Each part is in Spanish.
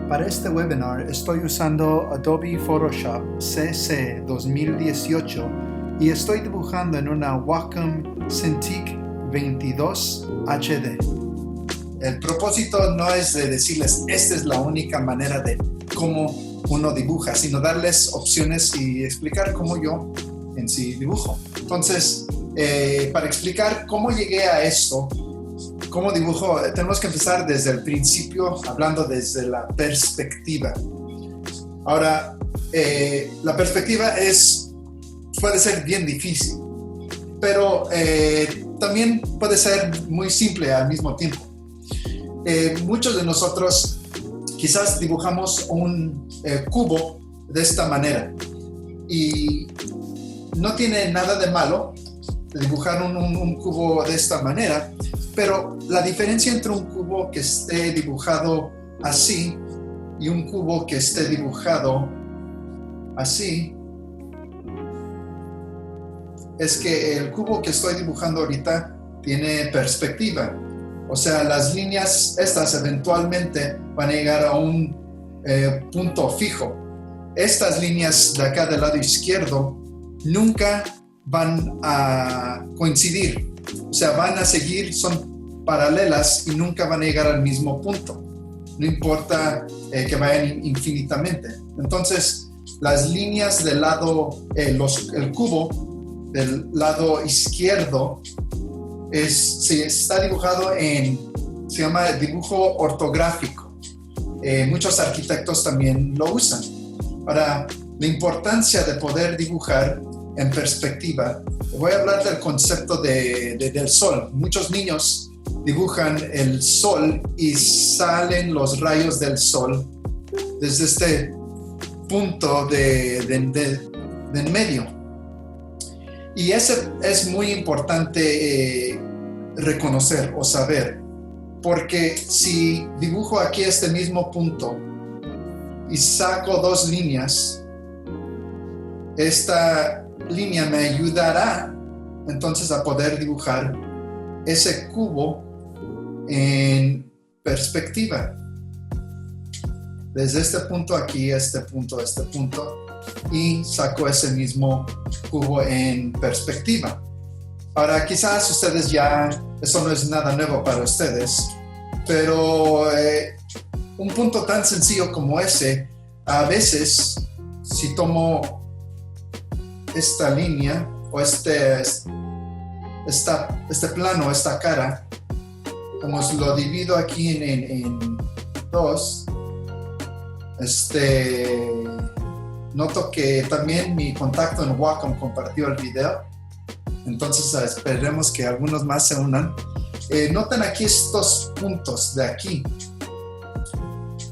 Para este webinar estoy usando Adobe Photoshop CC 2018 y estoy dibujando en una Wacom Cintiq 22 HD. El propósito no es de decirles esta es la única manera de cómo uno dibuja, sino darles opciones y explicar cómo yo en sí dibujo. Entonces, para explicar cómo llegué a esto, cómo dibujo, tenemos que empezar desde el principio, hablando desde la perspectiva. Ahora, la perspectiva puede ser bien difícil, pero también puede ser muy simple al mismo tiempo. Muchos de nosotros quizás dibujamos un cubo de esta manera y no tiene nada de malo dibujar un cubo de esta manera, pero la diferencia entre un cubo que esté dibujado así y un cubo que esté dibujado así es que el cubo que estoy dibujando ahorita tiene perspectiva. O sea, las líneas estas eventualmente van a llegar a un punto fijo. Estas líneas de acá del lado izquierdo nunca van a coincidir. O sea, van a seguir, son paralelas y nunca van a llegar al mismo punto. No importa que vayan infinitamente. Entonces, las líneas del lado, el cubo del lado izquierdo se está dibujado se llama dibujo ortográfico. Muchos arquitectos también lo usan. Ahora, la importancia de poder dibujar en perspectiva, voy a hablar del concepto del sol. Muchos niños dibujan el sol y salen los rayos del sol desde este punto de en medio. Y ese es muy importante reconocer o saber, porque si dibujo aquí este mismo punto y saco dos líneas, esta línea me ayudará entonces a poder dibujar ese cubo en perspectiva. Desde este punto aquí, este punto, y saco ese mismo cubo en perspectiva. Ahora, quizás ustedes eso no es nada nuevo para ustedes, pero un punto tan sencillo como ese, a veces, si tomo esta línea o este plano, esta cara, como lo divido aquí en dos, noto que también mi contacto en Wacom compartió el video, entonces esperemos que algunos más se unan. Noten aquí estos puntos de aquí.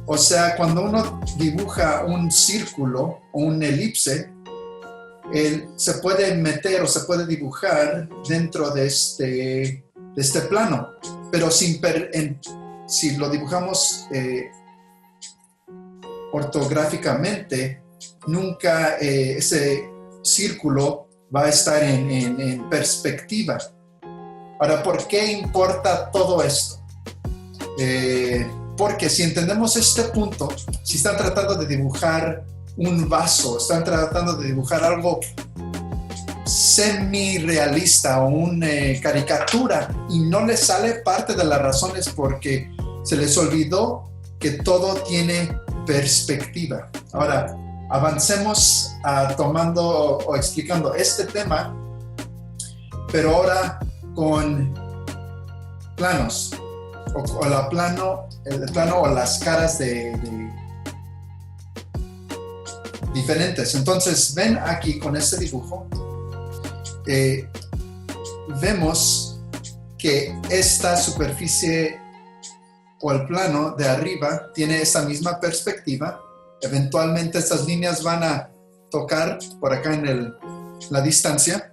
O sea, cuando uno dibuja un círculo o un elipse, se puede meter o se puede dibujar dentro de este plano, pero si lo dibujamos ortográficamente, nunca ese círculo va a estar en perspectiva. Ahora, ¿por qué importa todo esto? Porque si entendemos este punto, si están tratando de dibujar un vaso, están tratando de dibujar algo semi-realista o una caricatura y no les sale, parte de la razón es porque se les olvidó que todo tiene perspectiva. Ahora, avancemos tomando o explicando este tema, pero ahora con planos o el plano o las caras diferentes. Entonces, ven aquí con este dibujo, vemos que esta superficie o el plano de arriba tiene esa misma perspectiva. Eventualmente estas líneas van a tocar por acá en la distancia.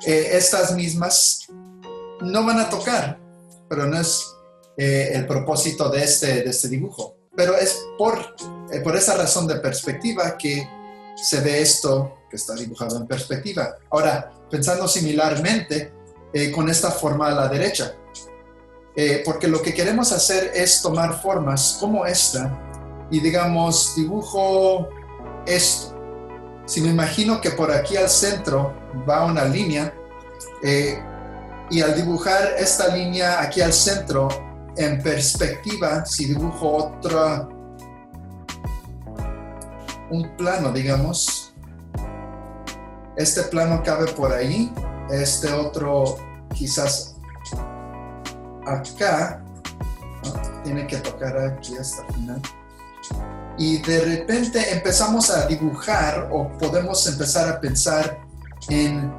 Estas mismas no van a tocar, pero no es el propósito de este dibujo. Pero es por esa razón de perspectiva que se ve esto que está dibujado en perspectiva. Ahora, pensando similarmente con esta forma a la derecha. porque lo que queremos hacer es tomar formas como esta y digamos, dibujo esto. Si me imagino que por aquí al centro va una línea, y al dibujar esta línea aquí al centro en perspectiva, si dibujo un plano, digamos, este plano cabe por ahí, este otro quizás acá, ¿no? Tiene que tocar aquí hasta el final. Y de repente empezamos a dibujar o podemos empezar a pensar en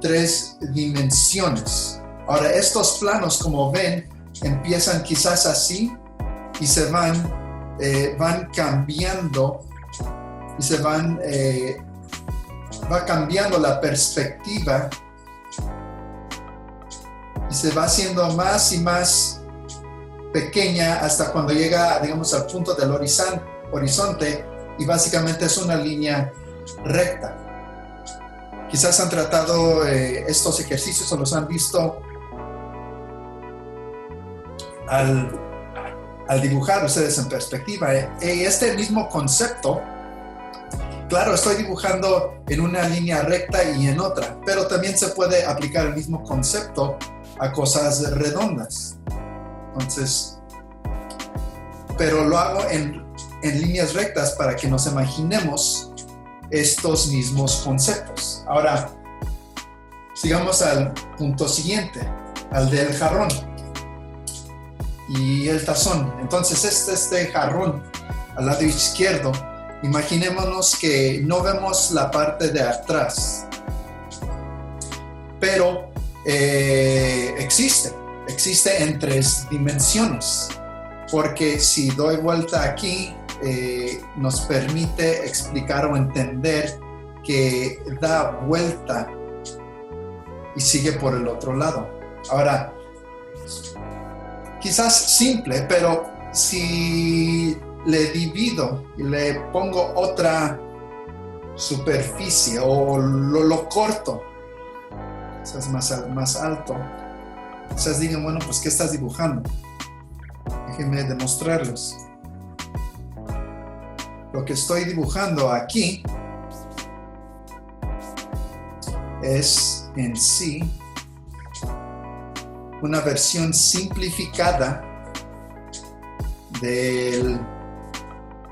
3 dimensiones. Ahora, estos planos, como ven, empiezan quizás así y se van cambiando y va cambiando la perspectiva y se va haciendo más y más pequeña hasta cuando llega, digamos, al punto del horizonte y básicamente es una línea recta. Quizás han tratado estos ejercicios o los han visto al dibujar ustedes en perspectiva. Este mismo concepto, claro, estoy dibujando en una línea recta y en otra, pero también se puede aplicar el mismo concepto a cosas redondas. Entonces, pero lo hago en líneas rectas para que nos imaginemos estos mismos conceptos. Ahora, sigamos al punto siguiente, al del jarrón y el tazón. Entonces, este jarrón al lado izquierdo, imaginémonos que no vemos la parte de atrás, pero existe en 3 dimensiones, porque si doy vuelta aquí, nos permite explicar o entender que da vuelta y sigue por el otro lado. Ahora, quizás simple, pero si le divido y le pongo otra superficie o lo corto, quizás más alto, quizás digan, bueno, pues ¿qué estás dibujando? Déjenme demostrarles. Lo que estoy dibujando aquí es en sí una versión simplificada del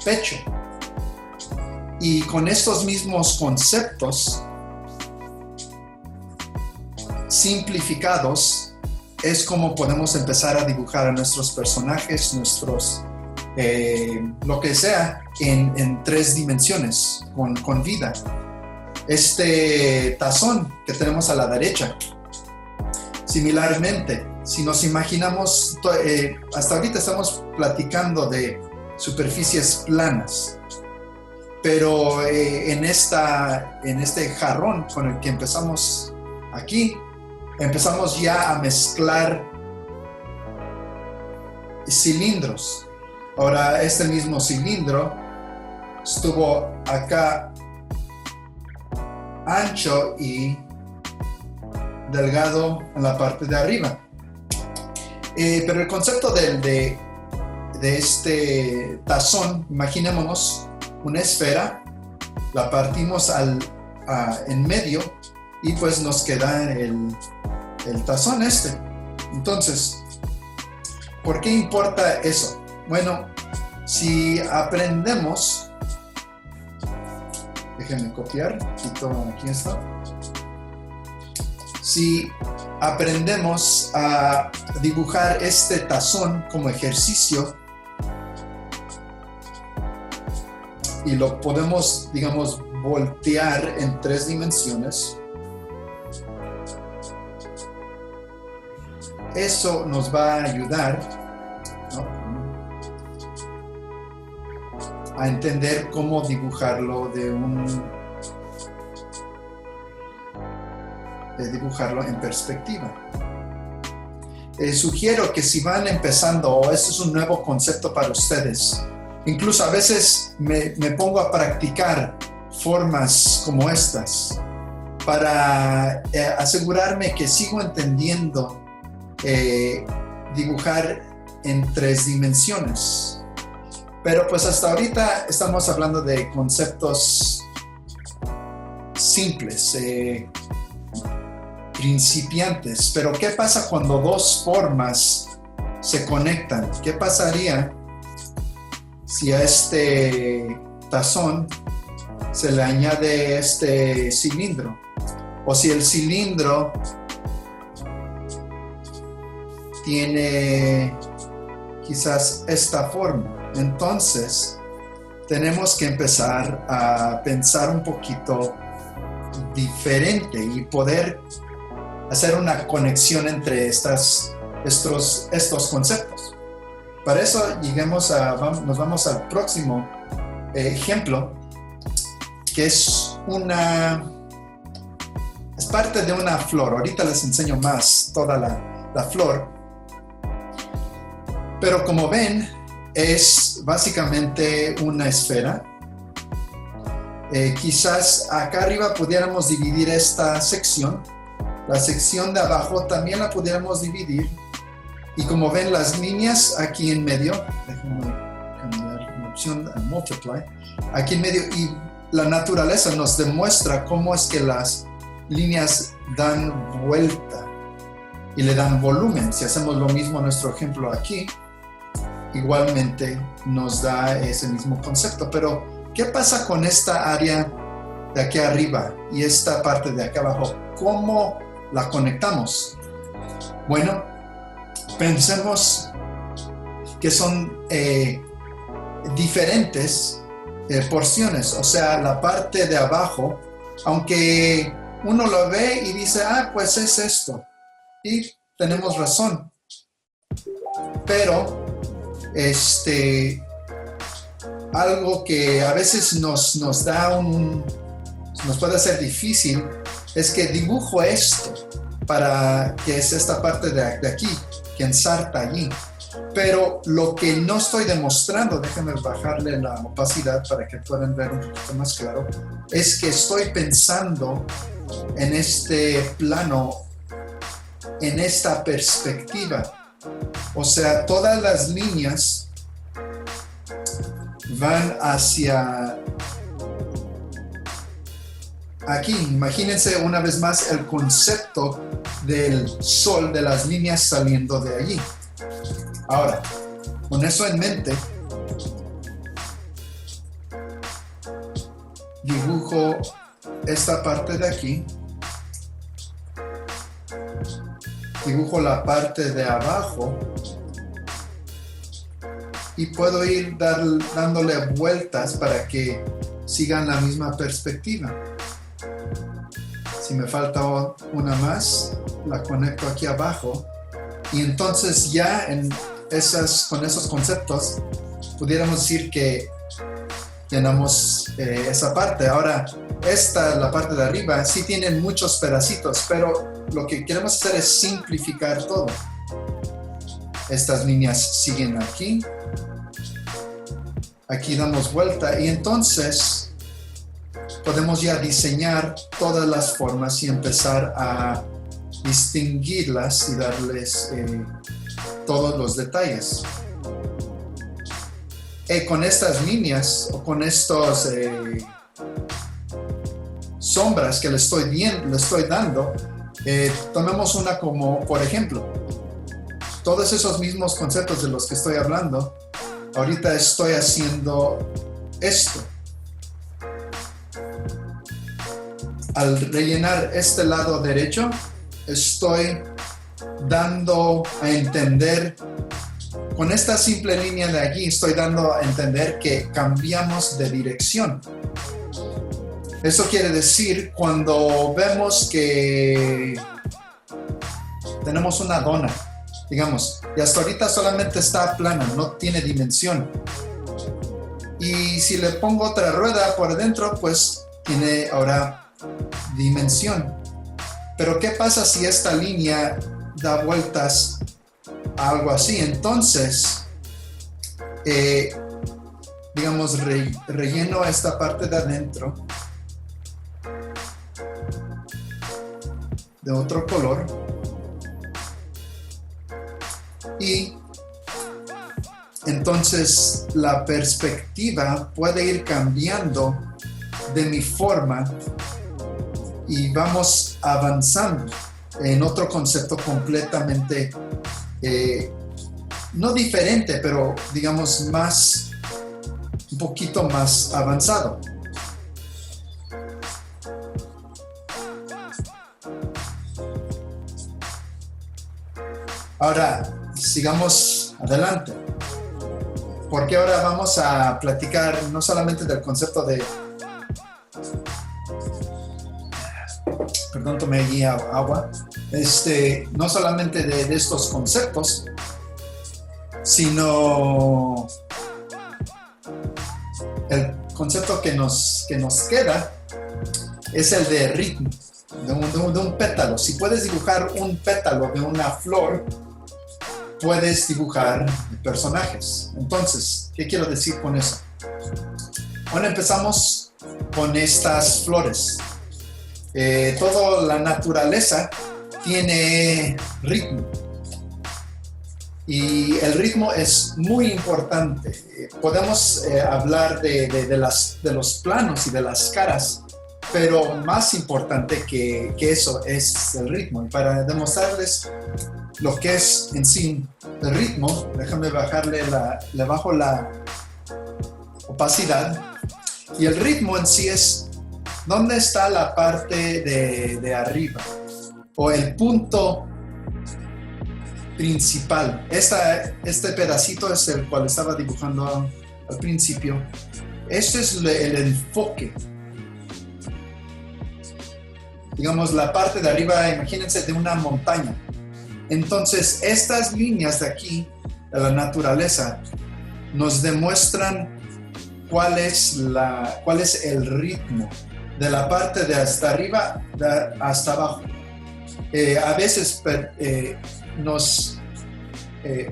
pecho. Y con estos mismos conceptos simplificados es como podemos empezar a dibujar a nuestros personajes, lo que sea, en 3 dimensiones, con vida. Este tazón que tenemos a la derecha, similarmente, si nos imaginamos, hasta ahorita estamos platicando de superficies planas, pero en este jarrón con el que empezamos aquí, empezamos ya a mezclar cilindros. Ahora, este mismo cilindro estuvo acá ancho y delgado en la parte de arriba. Pero el concepto de este tazón, imaginémonos una esfera, la partimos en medio y pues nos queda el tazón este. Entonces, ¿por qué importa eso? Bueno, si aprendemos, déjenme copiar, quito aquí esto. Si aprendemos a dibujar este tazón como ejercicio y lo podemos, digamos, voltear en 3 dimensiones, eso nos va a ayudar, ¿no?, a entender cómo dibujarlo dibujarlo en perspectiva. Sugiero que si van empezando, o este es un nuevo concepto para ustedes, incluso a veces me pongo a practicar formas como estas para asegurarme que sigo entendiendo dibujar en 3 dimensiones. Pero pues hasta ahorita estamos hablando de conceptos simples, principiantes. Pero ¿qué pasa cuando 2 formas se conectan? ¿Qué pasaría si a este tazón se le añade este cilindro? O si el cilindro tiene quizás esta forma. Entonces, tenemos que empezar a pensar un poquito diferente y poder hacer una conexión entre estos conceptos. Para eso nos vamos al próximo ejemplo, que es parte de una flor. Ahorita les enseño más toda la flor. Pero como ven, es básicamente una esfera. Quizás acá arriba pudiéramos dividir esta sección. La sección de abajo también la pudiéramos dividir. Y como ven, las líneas aquí en medio, déjenme cambiar la opción a multiply, aquí en medio, y la naturaleza nos demuestra cómo es que las líneas dan vuelta y le dan volumen. Si hacemos lo mismo en nuestro ejemplo aquí, igualmente nos da ese mismo concepto. Pero, ¿qué pasa con esta área de aquí arriba y esta parte de acá abajo? ¿Cómo la conectamos? Bueno, pensemos que son diferentes porciones. O sea, la parte de abajo, aunque uno lo ve y dice, pues es esto. Y tenemos razón. Pero, algo que a veces nos puede hacer difícil es que dibujo esto para que es esta parte de aquí que ensarta allí, pero lo que no estoy demostrando, déjenme bajarle la opacidad para que puedan ver un poquito más claro, es que estoy pensando en este plano, en esta perspectiva. O sea, todas las líneas van hacia aquí. Imagínense una vez más el concepto del sol, de las líneas saliendo de allí. Ahora, con eso en mente, dibujo esta parte de aquí, dibujo la parte de abajo y puedo ir dándole vueltas para que sigan la misma perspectiva. Si me falta una más, la conecto aquí abajo y entonces ya con esos conceptos pudiéramos decir que llenamos esa parte. Ahora, la parte de arriba, sí tienen muchos pedacitos, pero lo que queremos hacer es simplificar todo. Estas líneas siguen aquí. Aquí damos vuelta y entonces podemos ya diseñar todas las formas y empezar a distinguirlas y darles todos los detalles. Con estas líneas o con estos sombras que le estoy dando, tomemos una como, por ejemplo, todos esos mismos conceptos de los que estoy hablando, ahorita estoy haciendo esto. Al rellenar este lado derecho, estoy dando a entender, con esta simple línea de aquí, estoy dando a entender que cambiamos de dirección. Eso quiere decir cuando vemos que tenemos una dona, digamos, y hasta ahorita solamente está plana, no tiene dimensión. Y si le pongo otra rueda por dentro, pues tiene ahora dimensión. Pero ¿qué pasa si esta línea da vueltas a algo así? Entonces, digamos, relleno esta parte de adentro de otro color Y entonces la perspectiva puede ir cambiando de mi forma y vamos avanzando en otro concepto completamente, no diferente, pero digamos un poquito más avanzado. Ahora, sigamos adelante, porque ahora vamos a platicar no solamente del concepto de... Perdón, tomé allí agua. No solamente de estos conceptos, sino el concepto que nos queda es el de ritmo, de un pétalo. Si puedes dibujar un pétalo de una flor, puedes dibujar personajes. Entonces, ¿qué quiero decir con eso? Bueno, empezamos con estas flores. Toda la naturaleza tiene ritmo. Y el ritmo es muy importante. Podemos hablar de los planos y de las caras, pero más importante que eso es el ritmo. Y para demostrarles lo que es en sí el ritmo, déjame le bajo la opacidad. Y el ritmo en sí es dónde está la parte de arriba o el punto principal. Este pedacito es el cual estaba dibujando al principio. Este es el enfoque. Digamos, la parte de arriba, imagínense, de una montaña. Entonces, estas líneas de aquí, de la naturaleza, nos demuestran cuál es el ritmo de la parte de hasta arriba hasta abajo. A veces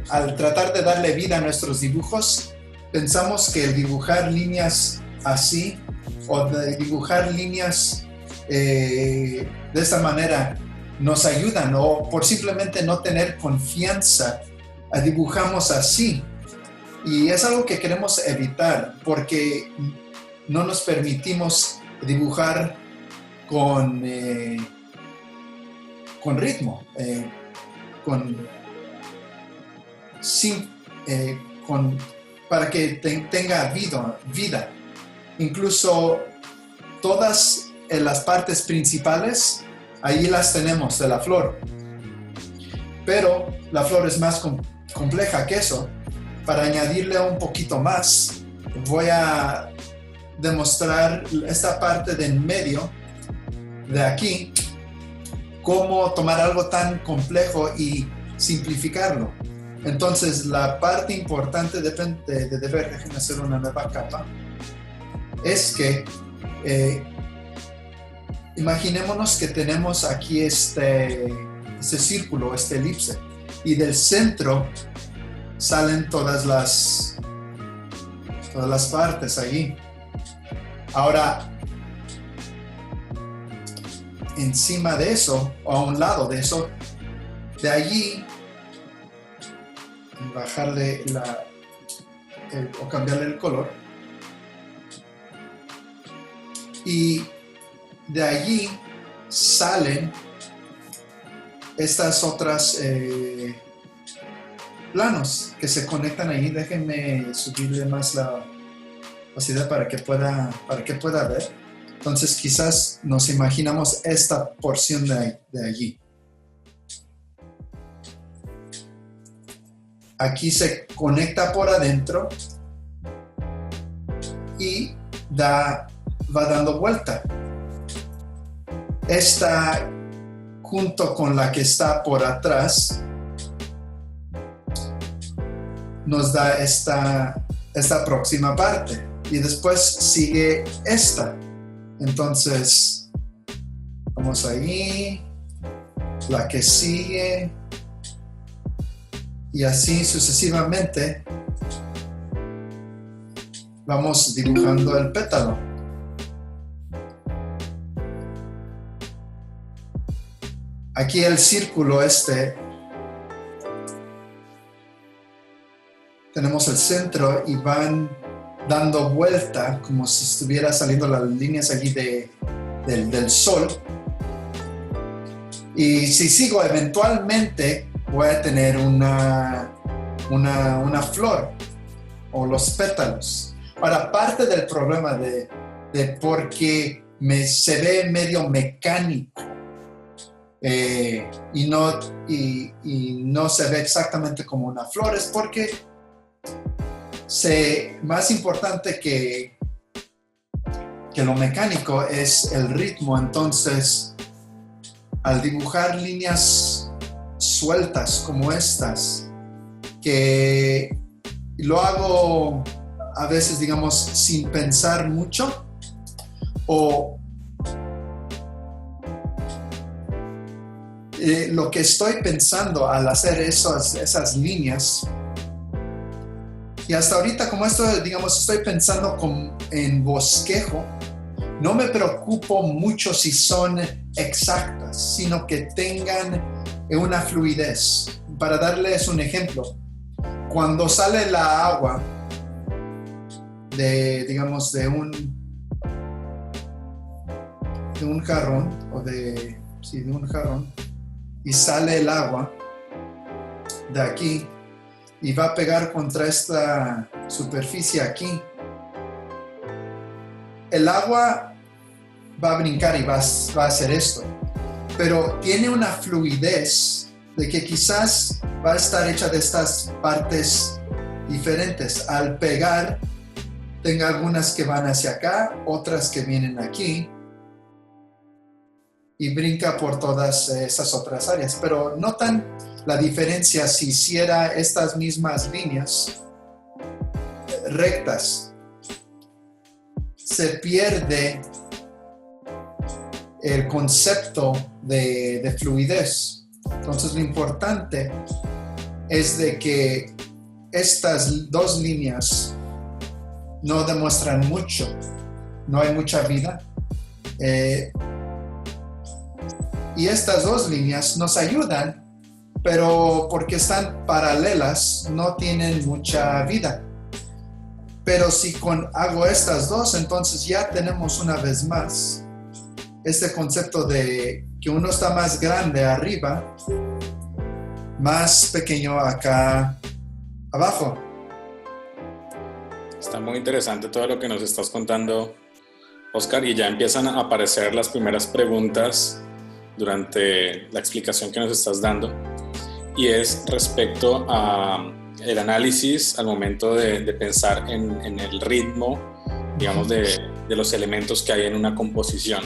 al tratar de darle vida a nuestros dibujos, pensamos que el dibujar líneas así o de dibujar líneas de esta manera nos ayudan, o por simplemente no tener confianza, dibujamos así. Y es algo que queremos evitar porque no nos permitimos dibujar con ritmo, para que tenga vida. Incluso todas las partes principales, ahí las tenemos de la flor. Pero la flor es más compleja que eso. Para añadirle un poquito más, voy a demostrar esta parte de en medio, de aquí, cómo tomar algo tan complejo y simplificarlo. Entonces, la parte importante de ver, déjenme hacer una nueva capa, es que imaginémonos que tenemos aquí este círculo, este elipse, y del centro salen todas las partes allí. Ahora, encima de eso, o a un lado de eso, de allí, bajarle o cambiarle el color, y de allí salen estas otras planos que se conectan ahí. Déjenme subirle más la opacidad para que pueda ver. Entonces quizás nos imaginamos esta porción de allí. Aquí se conecta por adentro y va dando vuelta. Esta junto con la que está por atrás nos da esta próxima parte y después sigue esta. Entonces vamos ahí, la que sigue y así sucesivamente vamos dibujando el pétalo. Aquí el círculo tenemos el centro y van dando vuelta como si estuviera saliendo las líneas allí del sol. Y si sigo, eventualmente voy a tener una flor o los pétalos. Ahora, parte del problema de por qué se ve medio mecánico y no se ve exactamente como una flor es porque más importante que lo mecánico es el ritmo. Entonces, al dibujar líneas sueltas como estas, que lo hago a veces, digamos, sin pensar mucho, o lo que estoy pensando al hacer esas líneas, y hasta ahorita como esto, digamos, estoy pensando en bosquejo, no me preocupo mucho si son exactas, sino que tengan una fluidez. Para darles un ejemplo, cuando sale la agua de un jarrón, de un jarrón, y sale el agua de aquí y va a pegar contra esta superficie aquí, el agua va a brincar y va a hacer esto, pero tiene una fluidez de que quizás va a estar hecha de estas partes diferentes. Al pegar, tenga algunas que van hacia acá, otras que vienen aquí, y brinca por todas esas otras áreas, pero notan la diferencia si hiciera estas mismas líneas rectas. Se pierde el concepto de fluidez. Entonces lo importante es de que estas dos líneas no demuestran mucho, no hay mucha vida, y estas dos líneas nos ayudan, pero porque están paralelas no tienen mucha vida. Pero si hago estas dos, entonces ya tenemos una vez más este concepto de que uno está más grande arriba, más pequeño acá abajo. Está muy interesante todo lo que nos estás contando, Oscar, y ya empiezan a aparecer las primeras preguntas durante la explicación que nos estás dando, y es respecto a el análisis al momento de pensar en el ritmo, digamos, de los elementos que hay en una composición.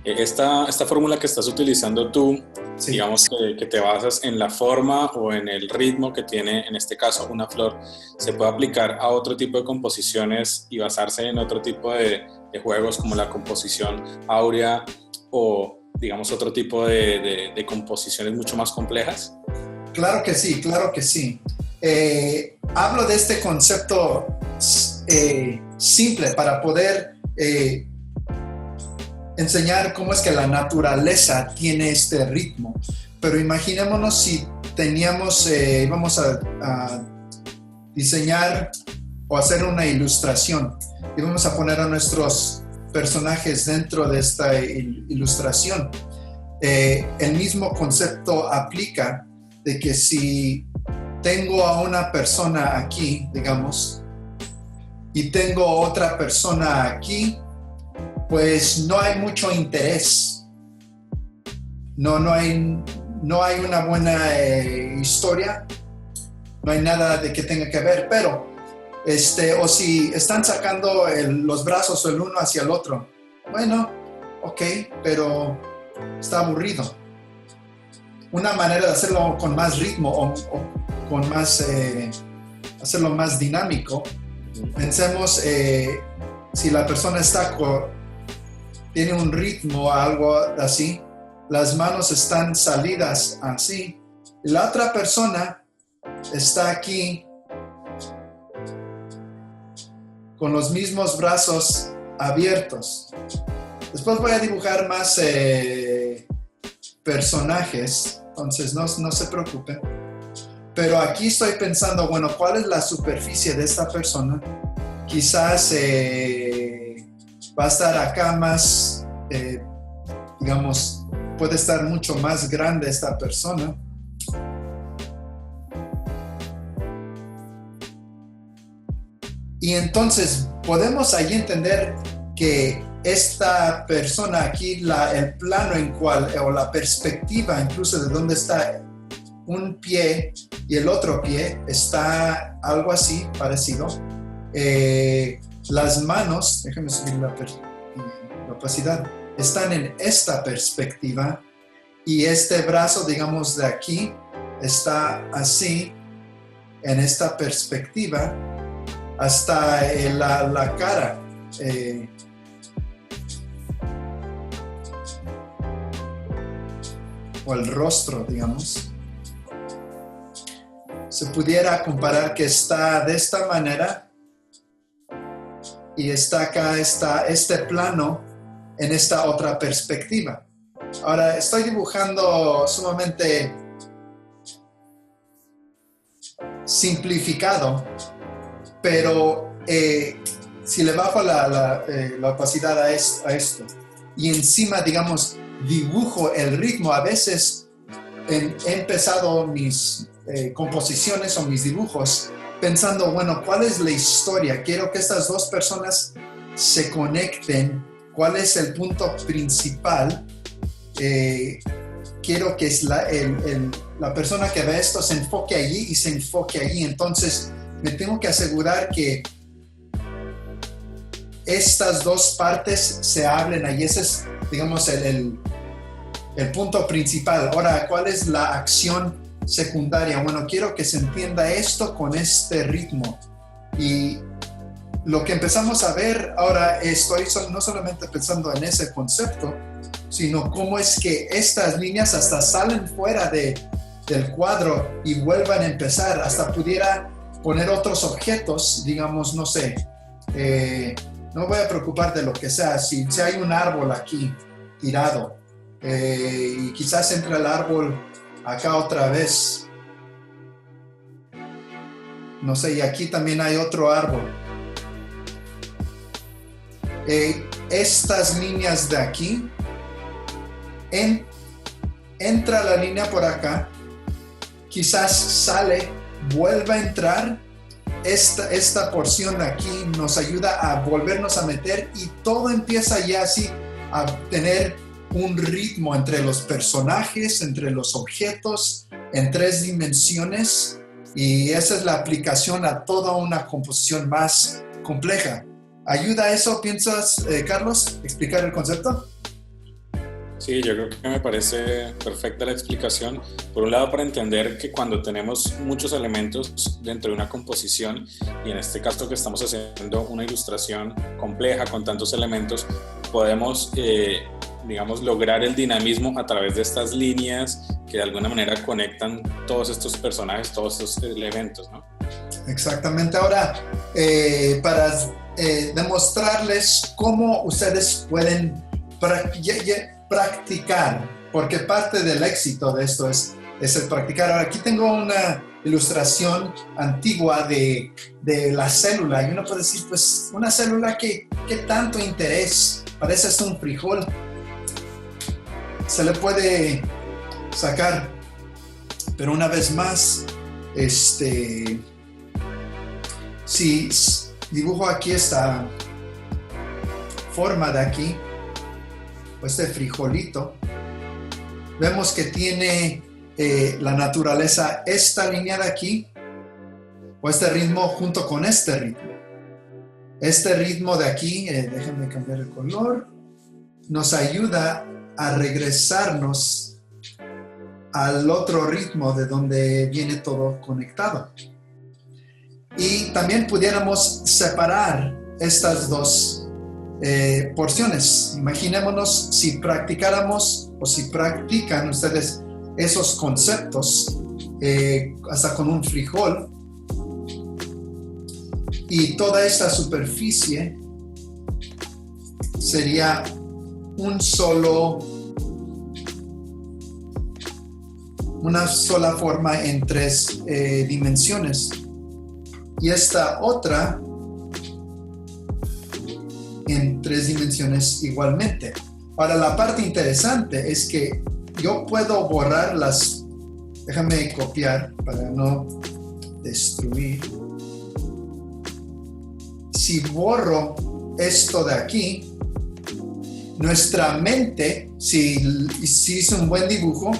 Esta fórmula que estás utilizando tú, sí, digamos que te basas en la forma o en el ritmo que tiene, en este caso, una flor, se puede aplicar a otro tipo de composiciones y basarse en otro tipo de juegos como la composición áurea o, digamos, otro tipo de composiciones mucho más complejas. Claro que sí, claro que sí. Hablo de este concepto simple para poder enseñar cómo es que la naturaleza tiene este ritmo. Pero imaginémonos si teníamos, vamos a diseñar o hacer una ilustración y vamos a poner a nuestros personajes dentro de esta ilustración. El mismo concepto aplica de que si tengo a una persona aquí, digamos, y tengo otra persona aquí, pues no hay mucho interés. No hay una buena historia, no hay nada de que tenga que ver, pero o si están sacando los brazos el uno hacia el otro, bueno, ok, pero está aburrido. Una manera de hacerlo con más ritmo o con más, hacerlo más dinámico, pensemos si la persona tiene un ritmo, algo así, las manos están salidas así, y la otra persona está aquí con los mismos brazos abiertos. Después voy a dibujar más personajes, entonces no se preocupen. Pero aquí estoy pensando, bueno, ¿cuál es la superficie de esta persona? Quizás va a estar acá más, digamos, puede estar mucho más grande esta persona. Y entonces podemos ahí entender que esta persona aquí, el plano en cual, o la perspectiva incluso de dónde está un pie y el otro pie, está algo así parecido. Las manos, déjame subir la opacidad, están en esta perspectiva y este brazo, digamos, de aquí está así en esta perspectiva hasta la cara. O el rostro, digamos. Se pudiera comparar que está de esta manera y está acá, está este plano en esta otra perspectiva. Ahora estoy dibujando sumamente simplificado, pero si le bajo la opacidad a esto y encima, digamos, dibujo el ritmo, a veces he empezado mis composiciones o mis dibujos pensando, bueno, ¿cuál es la historia? Quiero que estas dos personas se conecten. ¿Cuál es el punto principal? Quiero que la persona que ve esto se enfoque allí y se enfoque allí. Entonces, me tengo que asegurar que estas dos partes se hablen allí. Ese es, digamos, el punto principal. Ahora, ¿cuál es la acción secundaria? Bueno, quiero que se entienda esto con este ritmo. Y lo que empezamos a ver ahora, estoy no solamente pensando en ese concepto, sino cómo es que estas líneas hasta salen fuera del cuadro y vuelvan a empezar. Hasta pudiera poner otros objetos, digamos, no sé, no voy a preocupar de lo que sea. Si hay un árbol aquí tirado, y quizás entre el árbol acá otra vez, no sé, y aquí también hay otro árbol. Estas líneas de aquí, entra la línea por acá, quizás sale, vuelve a entrar, esta porción de aquí nos ayuda a volvernos a meter y todo empieza ya así a tener un ritmo entre los personajes, entre los objetos, en 3 dimensiones, y esa es la aplicación a toda una composición más compleja. ¿Ayuda eso, piensas, Carlos, explicar el concepto? Sí, yo creo que me parece perfecta la explicación. Por un lado, para entender que cuando tenemos muchos elementos dentro de una composición, y en este caso que estamos haciendo una ilustración compleja con tantos elementos, podemos, digamos, lograr el dinamismo a través de estas líneas que de alguna manera conectan todos estos personajes, todos estos elementos, ¿no? Exactamente. Ahora, para demostrarles cómo ustedes pueden practicar, porque parte del éxito de esto es el practicar. Ahora, aquí tengo una ilustración antigua de la célula, y uno puede decir, pues, una célula que tanto interés, parece hasta un frijol, se le puede sacar, pero una vez más, si dibujo aquí esta forma de aquí, o este frijolito, vemos que tiene la naturaleza esta línea de aquí, o este ritmo junto con este ritmo. Este ritmo de aquí, déjenme cambiar el color, nos ayuda a regresarnos al otro ritmo de donde viene todo conectado. Y también pudiéramos separar estas dos porciones. Imaginémonos si practicáramos, o si practican ustedes esos conceptos, hasta con un frijol, y toda esta superficie sería una sola forma en 3 dimensiones. Y esta otra en 3 dimensiones igualmente. Ahora, la parte interesante es que yo puedo borrar las... Déjame copiar para no destruir. Si borro esto de aquí, nuestra mente, si hice un buen dibujo,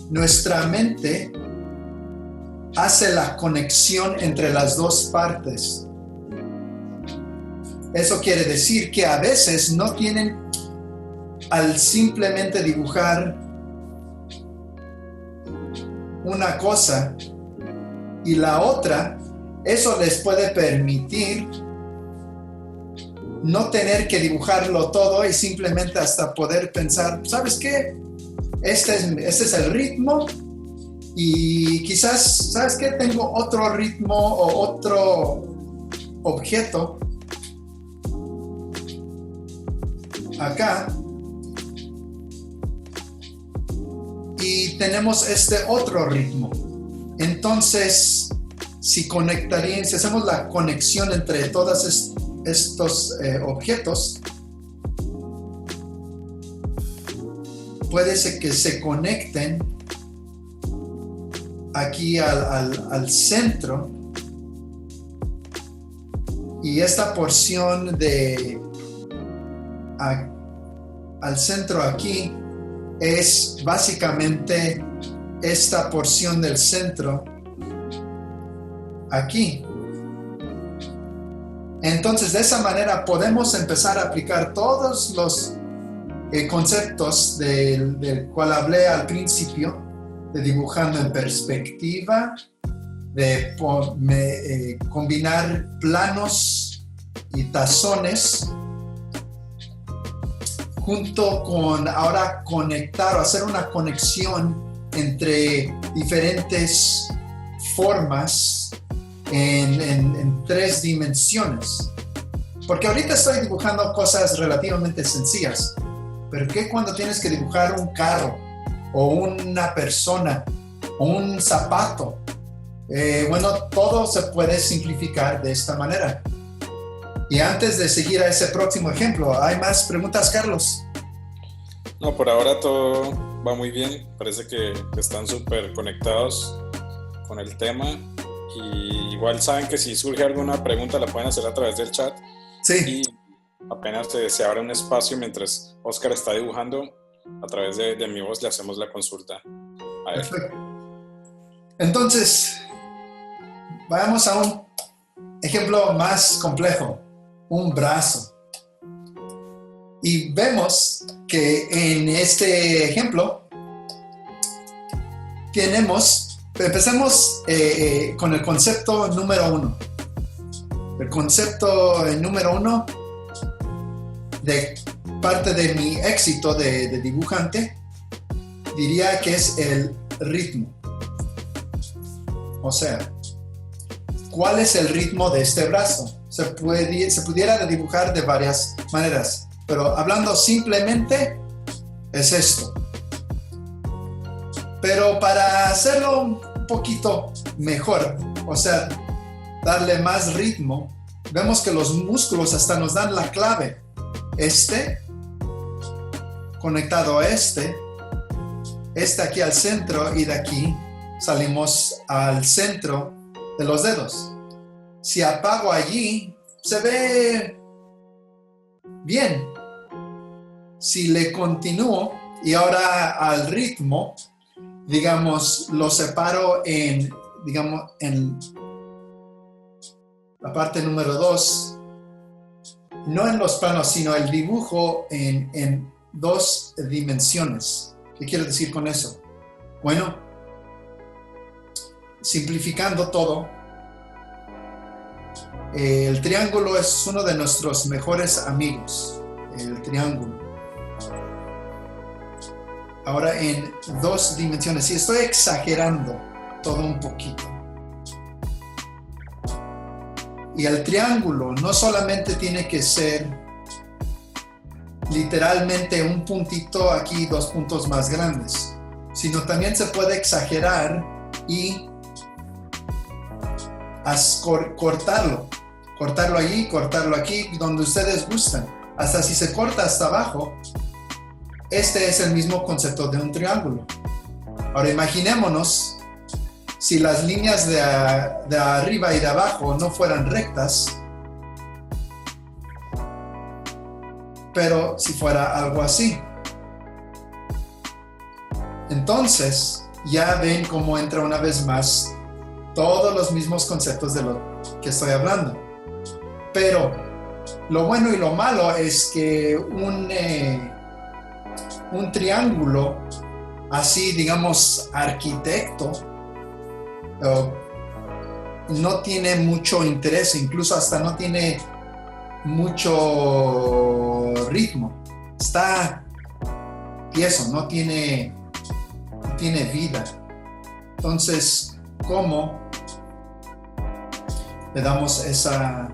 nuestra mente hace la conexión entre las dos partes. Eso quiere decir que a veces no tienen, al simplemente dibujar una cosa y la otra, eso les puede permitir no tener que dibujarlo todo y simplemente hasta poder pensar, ¿sabes qué? Este es el ritmo y quizás, ¿sabes qué? Tengo otro ritmo o otro objeto acá y tenemos este otro ritmo. Entonces, si hacemos la conexión entre todos estos objetos, puede ser que se conecten aquí al centro, y esta porción al centro aquí es básicamente esta porción del centro aquí. Entonces, de esa manera podemos empezar a aplicar todos los conceptos del cual hablé al principio, de dibujando en perspectiva, de combinar planos y tazones, junto con ahora conectar o hacer una conexión entre diferentes formas en 3 dimensiones. Porque ahorita estoy dibujando cosas relativamente sencillas, pero ¿qué cuando tienes que dibujar un carro o una persona o un zapato? Bueno, todo se puede simplificar de esta manera. Y antes de seguir a ese próximo ejemplo, ¿hay más preguntas, Carlos? No, por ahora todo va muy bien. Parece que están súper conectados con el tema. Y igual saben que si surge alguna pregunta la pueden hacer a través del chat. Sí. Y apenas se abre un espacio mientras Oscar está dibujando, a través de mi voz le hacemos la consulta a él. Perfecto. Entonces, vayamos a un ejemplo más complejo, un brazo. Y vemos que en este ejemplo empezamos con el concepto número 1. El concepto número 1 de parte de mi éxito de dibujante, diría que es el ritmo. O sea, ¿cuál es el ritmo de este brazo? Se pudiera dibujar de varias maneras, pero hablando simplemente es esto. Pero para hacerlo un poquito mejor, o sea, darle más ritmo, vemos que los músculos hasta nos dan la clave. Este conectado a este aquí al centro, y de aquí salimos al centro de los dedos. Si apago allí, se ve bien. Si le continúo y ahora al ritmo, digamos, lo separo en la parte número 2, no en los planos, sino el dibujo en 2 dimensiones. ¿Qué quiero decir con eso? Bueno, simplificando todo, el triángulo es uno de nuestros mejores amigos, el triángulo. Ahora en 2 dimensiones, y estoy exagerando todo un poquito. Y el triángulo no solamente tiene que ser literalmente un puntito aquí, 2 puntos más grandes. sino también se puede exagerar y cortarlo allí, cortarlo aquí, donde ustedes gustan. Hasta si se corta hasta abajo, este es el mismo concepto de un triángulo. Ahora imaginémonos si las líneas de arriba y de abajo no fueran rectas, pero si fuera algo así. Entonces, ya ven cómo entra una vez más todos los mismos conceptos de lo que estoy hablando. Pero lo bueno y lo malo es que un triángulo así, digamos, arquitecto, no tiene mucho interés, incluso hasta no tiene mucho ritmo. Está tieso, no tiene vida. Entonces, ¿cómo le damos esa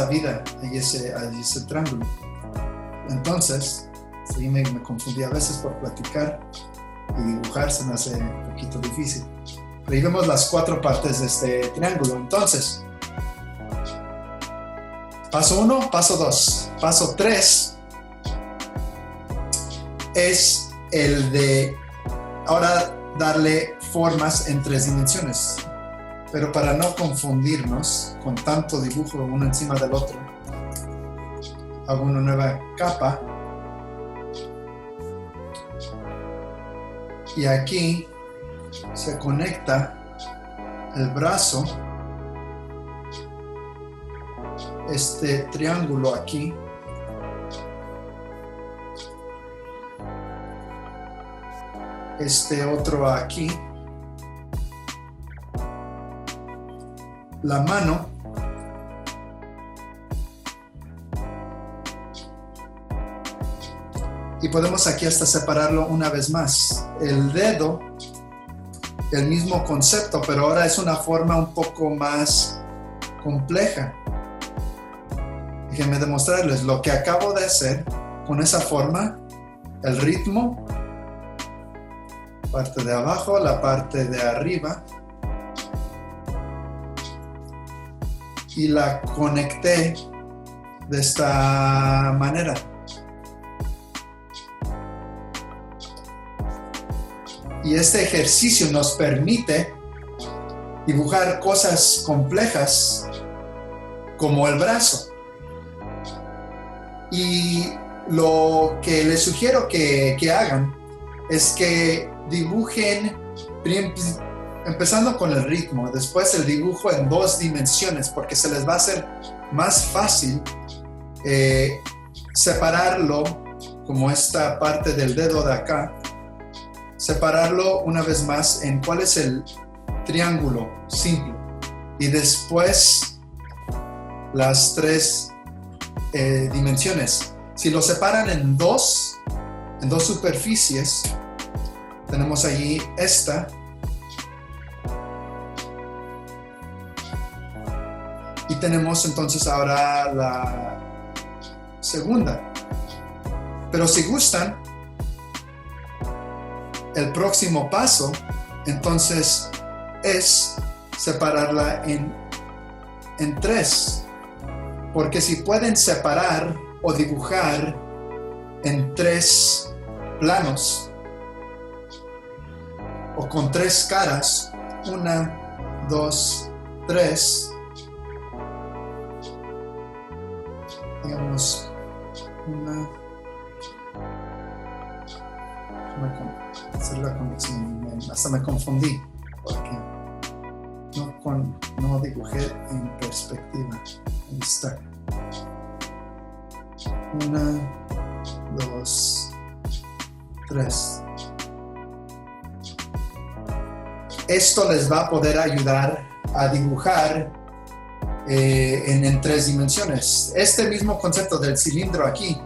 vida a ese triángulo? Entonces, sí, me confundí a veces por platicar y dibujar, se me hace un poquito difícil. Pero ahí vemos las 4 partes de este triángulo. Entonces, paso 1, paso 2. Paso 3 es el de ahora darle formas en 3 dimensiones. Pero para no confundirnos con tanto dibujo uno encima del otro, hago una nueva capa. Y aquí se conecta el brazo, este triángulo aquí, este otro aquí, la mano, y podemos aquí hasta separarlo una vez más. El dedo, el mismo concepto, pero ahora es una forma un poco más compleja. Déjenme demostrarles lo que acabo de hacer con esa forma, el ritmo, parte de abajo, la parte de arriba, y la conecté de esta manera. Y este ejercicio nos permite dibujar cosas complejas como el brazo. Y lo que les sugiero que hagan es que dibujen, empezando con el ritmo, después el dibujo en 2 dimensiones, porque se les va a hacer más fácil separarlo, como esta parte del dedo de acá, separarlo una vez más en cuál es el triángulo simple, y después las 3 dimensiones. Si lo separan en dos superficies, tenemos allí esta, y tenemos entonces ahora la segunda. Pero si gustan, el próximo paso entonces es separarla en 3, porque si pueden separar o dibujar en 3 planos o con 3 caras, 1, 2, 3, digamos, hacer la conexión, hasta me confundí porque no dibujé en perspectiva. Ahí está. 1, 2, 3. Esto les va a poder ayudar a dibujar en 3 dimensiones. Este mismo concepto del cilindro aquí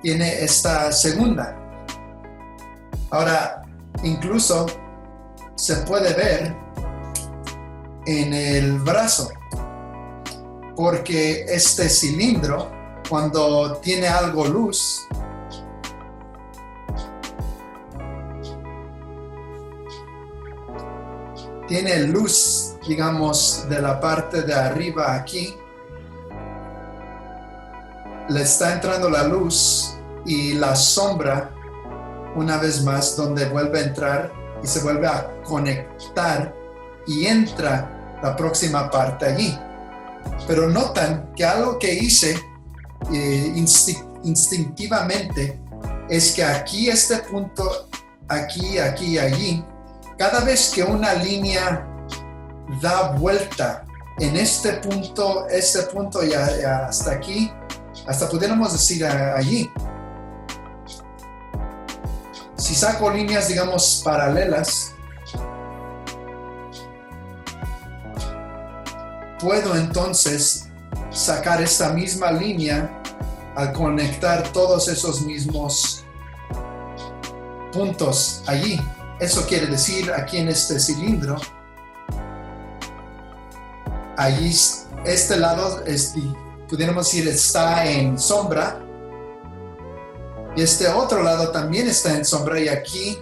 tiene esta segunda. Ahora, incluso se puede ver en el brazo, porque este cilindro, cuando tiene algo luz, tiene luz, digamos, de la parte de arriba aquí. Le está entrando la luz y la sombra, una vez más, donde vuelve a entrar y se vuelve a conectar y entra la próxima parte allí. Pero notan que algo que hice instintivamente es que aquí este punto, aquí, allí, cada vez que una línea da vuelta en este punto y hasta aquí, hasta pudiéramos decir allí. Si saco líneas, digamos, paralelas, puedo entonces sacar esta misma línea al conectar todos esos mismos puntos allí. Eso quiere decir, aquí en este cilindro, allí este lado, pudiéramos decir, está en sombra, y este otro lado también está en sombra, y aquí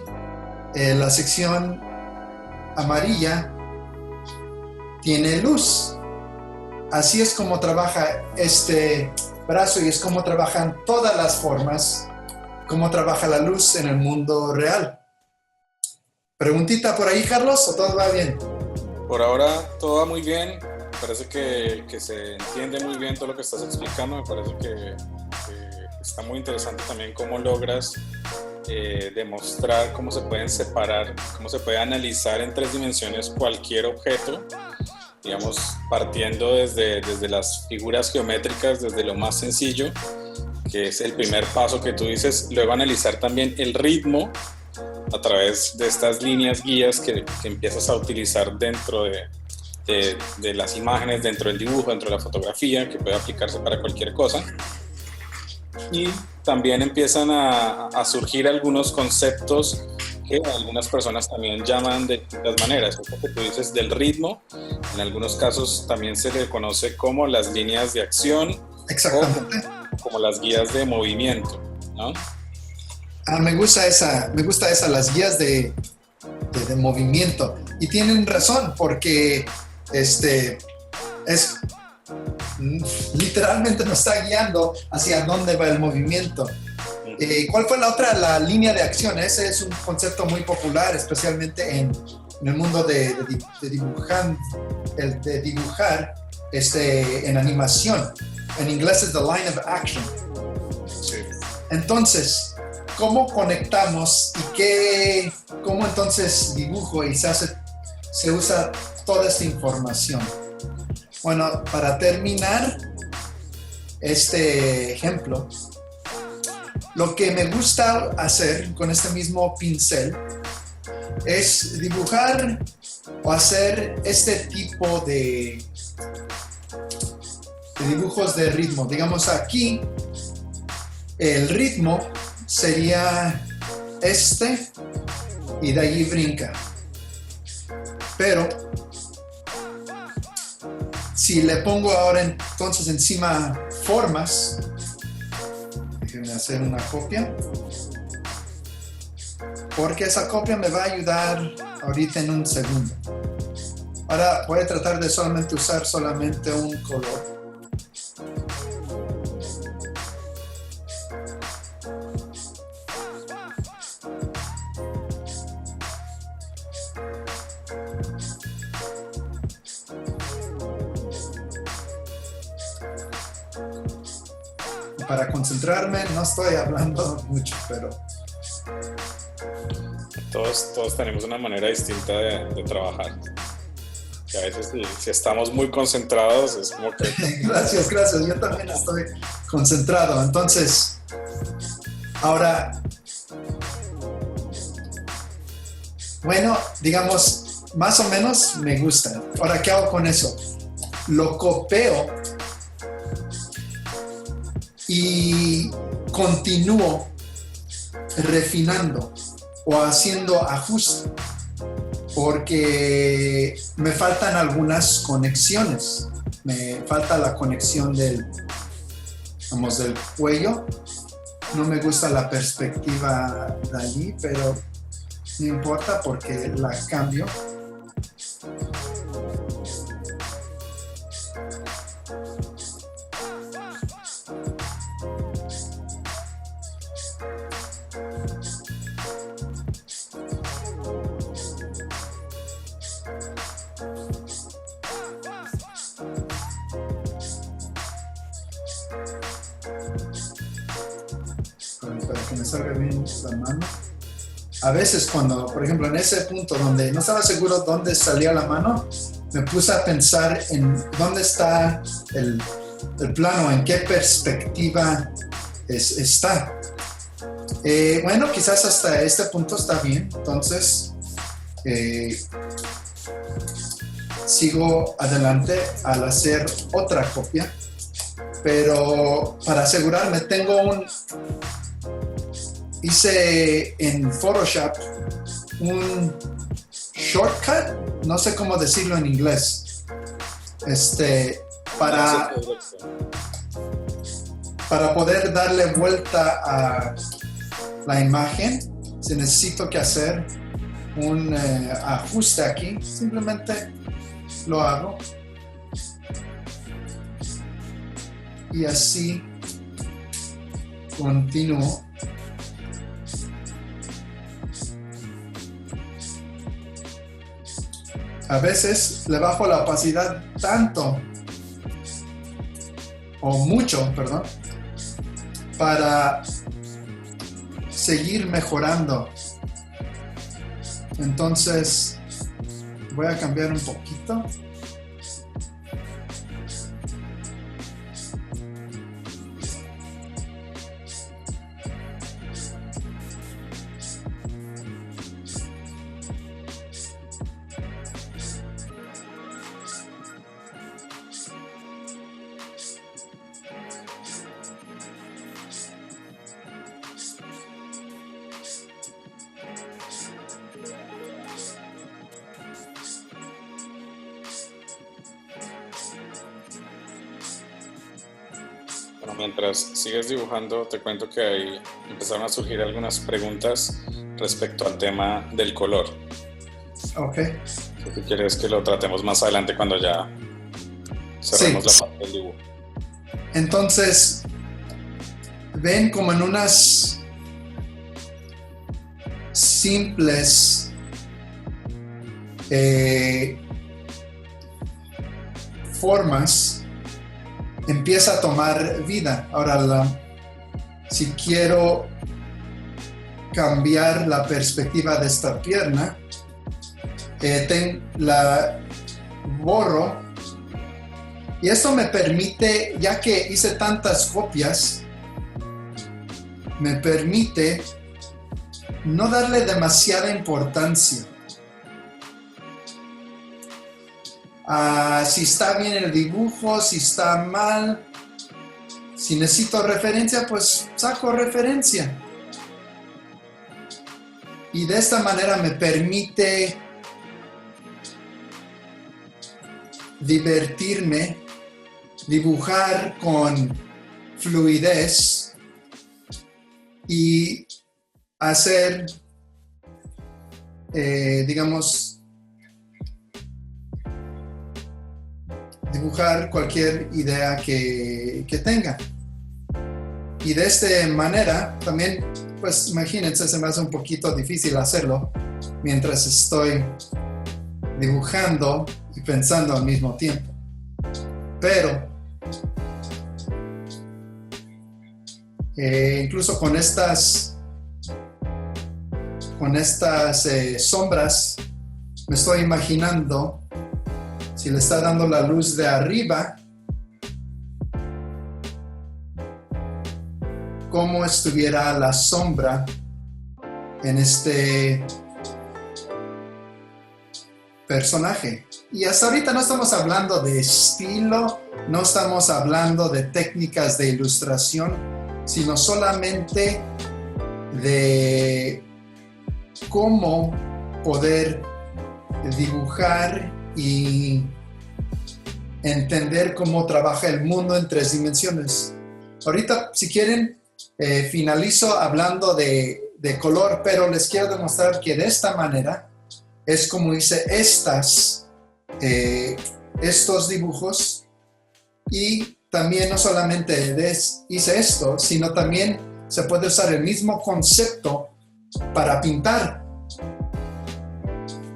la sección amarilla tiene luz. Así es como trabaja este brazo y es como trabajan todas las formas, cómo trabaja la luz en el mundo real. ¿Preguntita por ahí, Carlos, o todo va bien? Por ahora todo va muy bien. Me parece que se entiende muy bien todo lo que estás explicando. Me parece que está muy interesante también cómo logras demostrar cómo se pueden separar, cómo se puede analizar en 3 dimensiones cualquier objeto, digamos, partiendo desde las figuras geométricas, desde lo más sencillo, que es el primer paso que tú dices, luego analizar también el ritmo a través de estas líneas guías que empiezas a utilizar dentro de las imágenes, dentro del dibujo, dentro de la fotografía, que puede aplicarse para cualquier cosa. Y también empiezan a surgir algunos conceptos que algunas personas también llaman de distintas maneras. Esto que tú dices del ritmo, en algunos casos también se le conoce como las líneas de acción. Exactamente. O como las guías de movimiento, ¿no? Me gusta esa, las guías de movimiento. Y tienen razón, porque literalmente nos está guiando hacia dónde va el movimiento. ¿Cuál fue la otra? La línea de acción. Ese es un concepto muy popular, especialmente en el mundo de dibujar en animación. En inglés es the line of action. Sí. Entonces, ¿cómo conectamos y cómo entonces dibujo y se usa toda esta información? Bueno, para terminar este ejemplo, lo que me gusta hacer con este mismo pincel es dibujar o hacer este tipo de dibujos de ritmo. Digamos, aquí el ritmo sería y de allí brinca. Pero si le pongo ahora entonces encima formas, déjenme hacer una copia, porque esa copia me va a ayudar ahorita en un segundo. Ahora voy a tratar de usar solamente un color. Para concentrarme, no estoy hablando mucho, pero... Todos tenemos una manera distinta de trabajar. Y a veces si estamos muy concentrados es como que... Gracias, yo también estoy concentrado. Entonces, ahora, bueno, digamos, más o menos me gusta. Ahora, ¿qué hago con eso? Lo copio y continúo refinando o haciendo ajustes, porque me faltan algunas conexiones. Me falta la conexión del cuello. No me gusta la perspectiva de allí, pero no importa porque la cambio. que me salga bien la mano. A veces cuando, por ejemplo, en ese punto donde no estaba seguro dónde salía la mano, me puse a pensar en dónde está el plano, en qué perspectiva está. Bueno, quizás hasta este punto está bien, entonces sigo adelante al hacer otra copia, pero para asegurarme hice en Photoshop un shortcut, no sé cómo decirlo en inglés, para poder darle vuelta a la imagen. Si necesito que hacer un ajuste aquí, simplemente lo hago y así continúo. A veces le bajo la opacidad tanto o mucho, perdón, para seguir mejorando. Entonces voy a cambiar un poquito. Bueno, mientras sigues dibujando, te cuento que ahí empezaron a surgir algunas preguntas respecto al tema del color. Ok. Si quieres que lo tratemos más adelante cuando ya cerremos la parte del dibujo. Entonces, ven como en unas simples formas empieza a tomar vida. Ahora, si quiero cambiar la perspectiva de esta pierna, la borro, y esto me permite, ya que hice tantas copias, me permite no darle demasiada importancia a si está bien el dibujo, si está mal. Si necesito referencia, pues saco referencia. Y de esta manera me permite divertirme, dibujar con fluidez y hacer, dibujar cualquier idea que tenga. Y de esta manera también, pues imagínense, se me hace un poquito difícil hacerlo mientras estoy dibujando y pensando al mismo tiempo. Pero incluso con estas sombras, me estoy imaginando si le está dando la luz de arriba, cómo estuviera la sombra en este personaje. Y hasta ahorita no estamos hablando de estilo, no estamos hablando de técnicas de ilustración, sino solamente de cómo poder dibujar y entender cómo trabaja el mundo en 3 dimensiones. Ahorita, si quieren, finalizo hablando de color, pero les quiero demostrar que de esta manera es como hice estos dibujos, y también no solamente hice esto, sino también se puede usar el mismo concepto para pintar.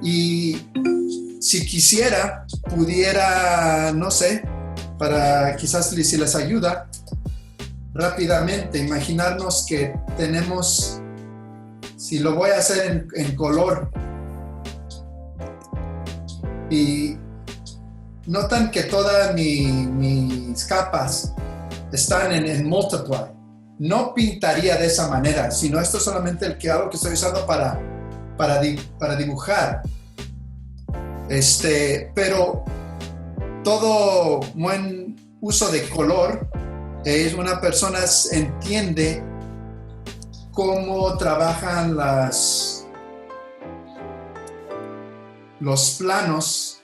Y si quisiera, pudiera, no sé, para quizás si les ayuda, rápidamente imaginarnos que tenemos, si lo voy a hacer en color, y notan que todas mis capas están en multiply. No pintaría de esa manera, sino esto es solamente algo que estoy usando para dibujar. Pero todo buen uso de color es una persona entiende cómo trabajan los planos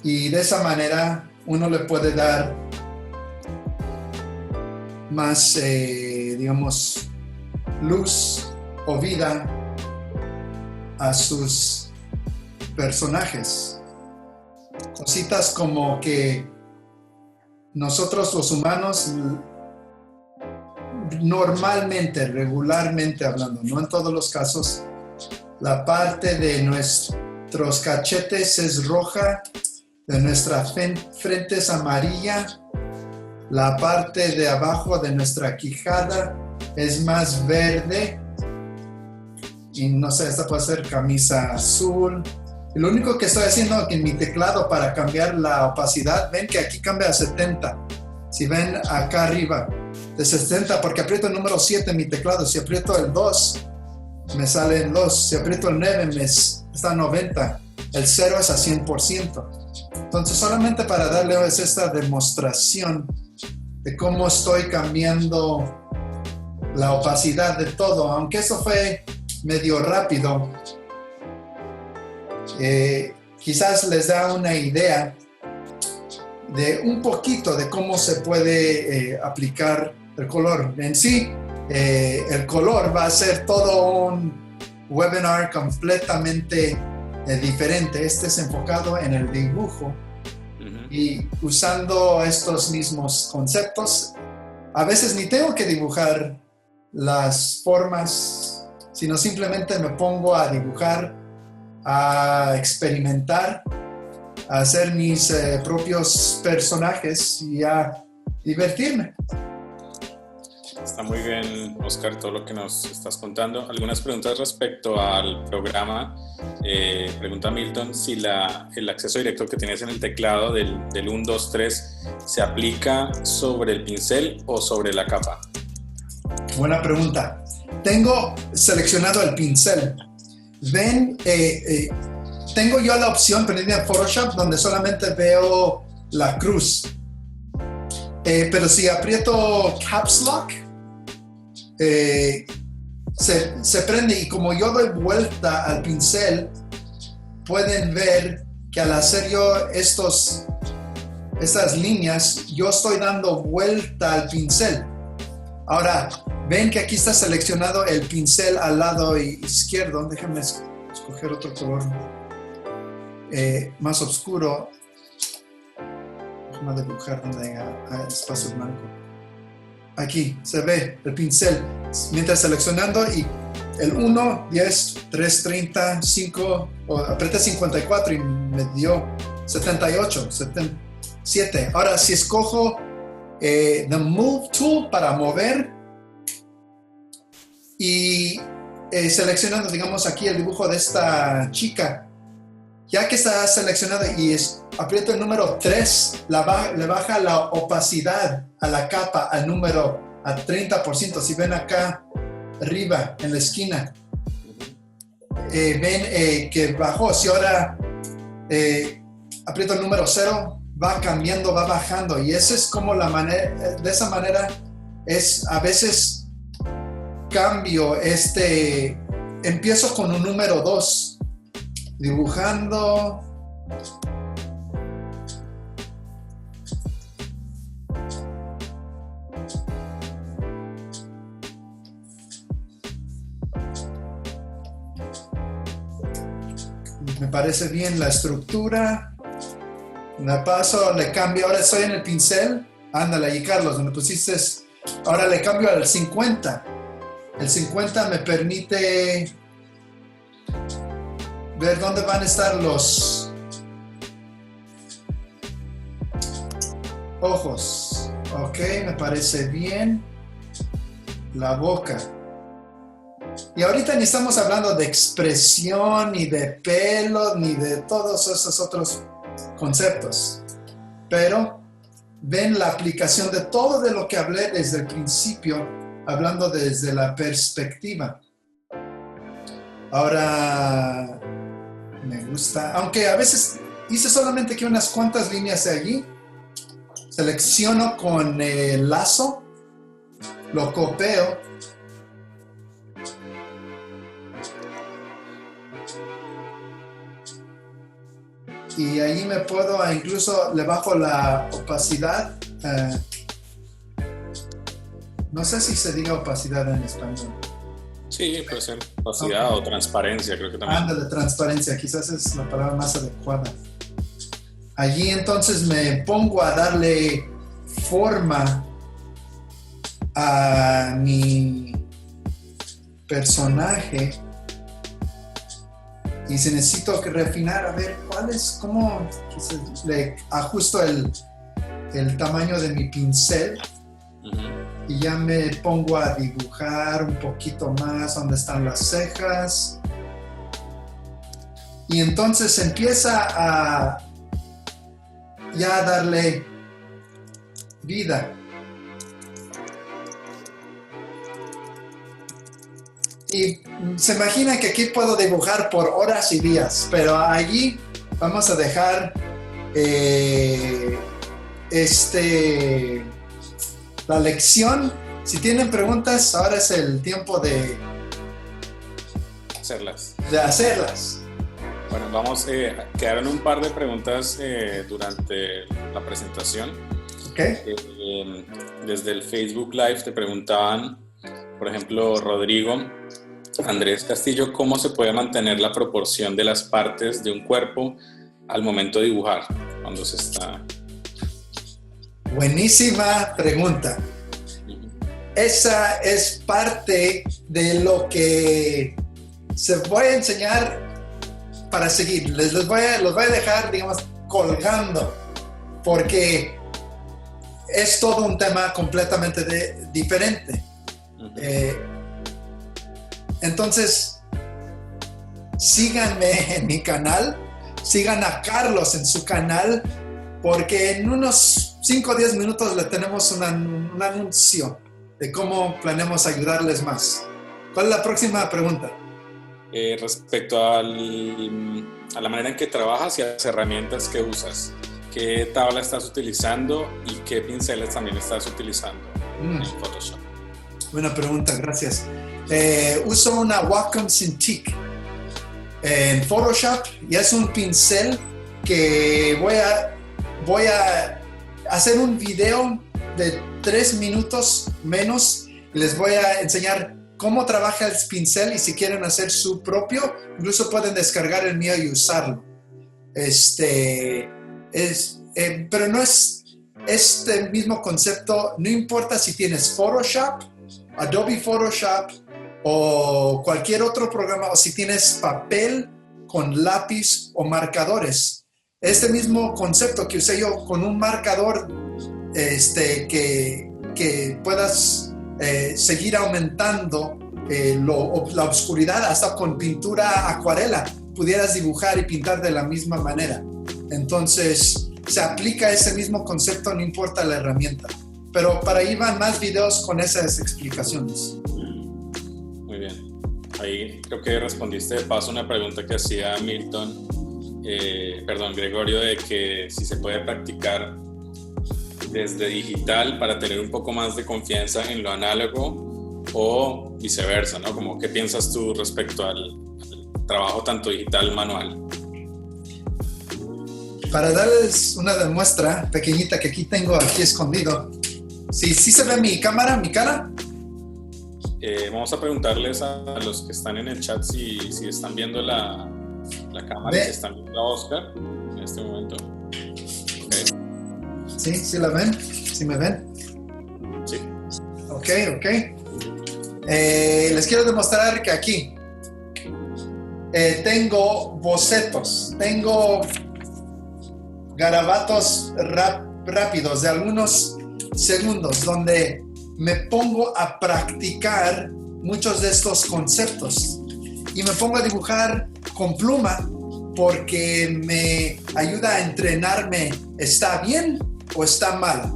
y de esa manera uno le puede dar más, digamos, luz o vida a sus personajes. Cositas como que nosotros los humanos normalmente, regularmente hablando, no en todos los casos, la parte de nuestros cachetes es roja, de nuestra frente es amarilla, la parte de abajo de nuestra quijada es más verde, y no sé, esta puede ser camisa azul. Y lo único que estoy haciendo en mi teclado para cambiar la opacidad, ven que aquí cambia a 70. Si ven acá arriba, de 70, porque aprieto el número 7 en mi teclado. Si aprieto el 2, me sale el 2. Si aprieto el 9, está a 90. El 0 es a 100%. Entonces, solamente para darles esta demostración de cómo estoy cambiando la opacidad de todo, aunque eso fue medio rápido, quizás les da una idea de un poquito de cómo se puede aplicar el color. En sí, el color va a ser todo un webinar completamente diferente. Este es enfocado en el dibujo y usando estos mismos conceptos. A veces ni tengo que dibujar las formas, sino simplemente me pongo a dibujar, a experimentar, a hacer mis propios personajes y a divertirme. Está muy bien, Oscar, todo lo que nos estás contando. Algunas preguntas respecto al programa. Pregunta Milton si el acceso directo que tienes en el teclado del 1, 2, 3 se aplica sobre el pincel o sobre la capa. Buena pregunta. Tengo seleccionado el pincel. Ven, tengo yo la opción prendida en Photoshop donde solamente veo la cruz. Pero si aprieto Caps Lock, se prende, y como yo doy vuelta al pincel, pueden ver que al hacer yo estas líneas, yo estoy dando vuelta al pincel. Ahora, ven que aquí está seleccionado el pincel al lado izquierdo. Déjenme escoger otro color más oscuro. Déjame dibujar donde haya espacio blanco. Aquí se ve el pincel. Mientras seleccionando, y el 1, 10, 3, 30, 5, apreté 54 y me dio 78, 77. Ahora, si escojo the Move Tool para mover y seleccionando, digamos, aquí el dibujo de esta chica, ya que está seleccionado y aprieto el número 3, le baja la opacidad a la capa al número a 30%. Si ven acá arriba en la esquina, ven que bajó. Si ahora aprieto el número 0, va cambiando, va bajando, y esa es como la manera, de esa manera es a veces cambio empiezo con un número 2 dibujando, me parece bien la estructura. Le paso, le cambio, ahora estoy en el pincel, ándale ahí, Carlos, donde pusiste, ahora le cambio al 50. El 50 me permite ver dónde van a estar Ojos. Ok, me parece bien. La boca. Y ahorita ni estamos hablando de expresión, ni de pelo, ni de todos esos otros conceptos. Pero ven la aplicación de todo de lo que hablé desde el principio, hablando desde la perspectiva. Ahora, me gusta, aunque a veces hice solamente aquí unas cuantas líneas de allí, selecciono con el lazo, lo copio y ahí me puedo, incluso le bajo la opacidad. No sé si se diga opacidad en español. Sí, puede ser opacidad o transparencia, creo que también. Ándale, transparencia, quizás es la palabra más adecuada. Allí entonces me pongo a darle forma a mi personaje y si necesito refinar, a ver cuál es, cómo le ajusto el tamaño de mi pincel. Y ya me pongo a dibujar un poquito más donde están las cejas. Y entonces empieza a ya darle vida. Y se imagina que aquí puedo dibujar por horas y días, pero allí vamos a dejar la lección. Si tienen preguntas, ahora es el tiempo de hacerlas. Bueno, quedaron un par de preguntas durante la presentación. Okay. Desde el Facebook Live te preguntaban, por ejemplo, Rodrigo, Andrés Castillo, ¿cómo se puede mantener la proporción de las partes de un cuerpo al momento de dibujar cuando se está... Buenísima pregunta. Esa es parte de lo que se voy a enseñar para seguir. Los voy a dejar, digamos, colgando, porque es todo un tema completamente diferente. Entonces, síganme en mi canal, sigan a Carlos en su canal, porque en unos 5 o 10 minutos le tenemos un anuncio de cómo planeamos ayudarles más. ¿Cuál es la próxima pregunta? Respecto a la manera en que trabajas y a las herramientas que usas, ¿qué tabla estás utilizando y qué pinceles también estás utilizando en Photoshop? Buena pregunta, gracias. Uso una Wacom Cintiq en Photoshop y es un pincel que voy a hacer un video de 3 minutos menos y les voy a enseñar cómo trabaja el pincel y si quieren hacer su propio, incluso pueden descargar el mío y usarlo. Pero no es este mismo concepto, no importa si tienes Photoshop, Adobe Photoshop o cualquier otro programa, o si tienes papel con lápiz o marcadores. Este mismo concepto que usé yo con un marcador que puedas seguir aumentando la oscuridad, hasta con pintura acuarela pudieras dibujar y pintar de la misma manera. Entonces se aplica ese mismo concepto, no importa la herramienta, pero para ahí van más videos con esas explicaciones. Muy bien, ahí creo que respondiste de paso una pregunta que hacía Gregorio, de que si se puede practicar desde digital para tener un poco más de confianza en lo análogo o viceversa, ¿no? Como, ¿qué piensas tú respecto al trabajo tanto digital manual? Para darles una muestra pequeñita que aquí tengo aquí escondido. ¿Sí se ve mi cámara, mi cara? Vamos a preguntarles a los que están en el chat si están viendo la cámara, si están viendo a Oscar en este momento. Okay. ¿Sí la ven? ¿Sí me ven? Sí. Ok. Les quiero demostrar que aquí tengo bocetos, tengo garabatos rápidos de algunos segundos donde me pongo a practicar muchos de estos conceptos y me pongo a dibujar con pluma porque me ayuda a entrenarme, ¿está bien o está mal?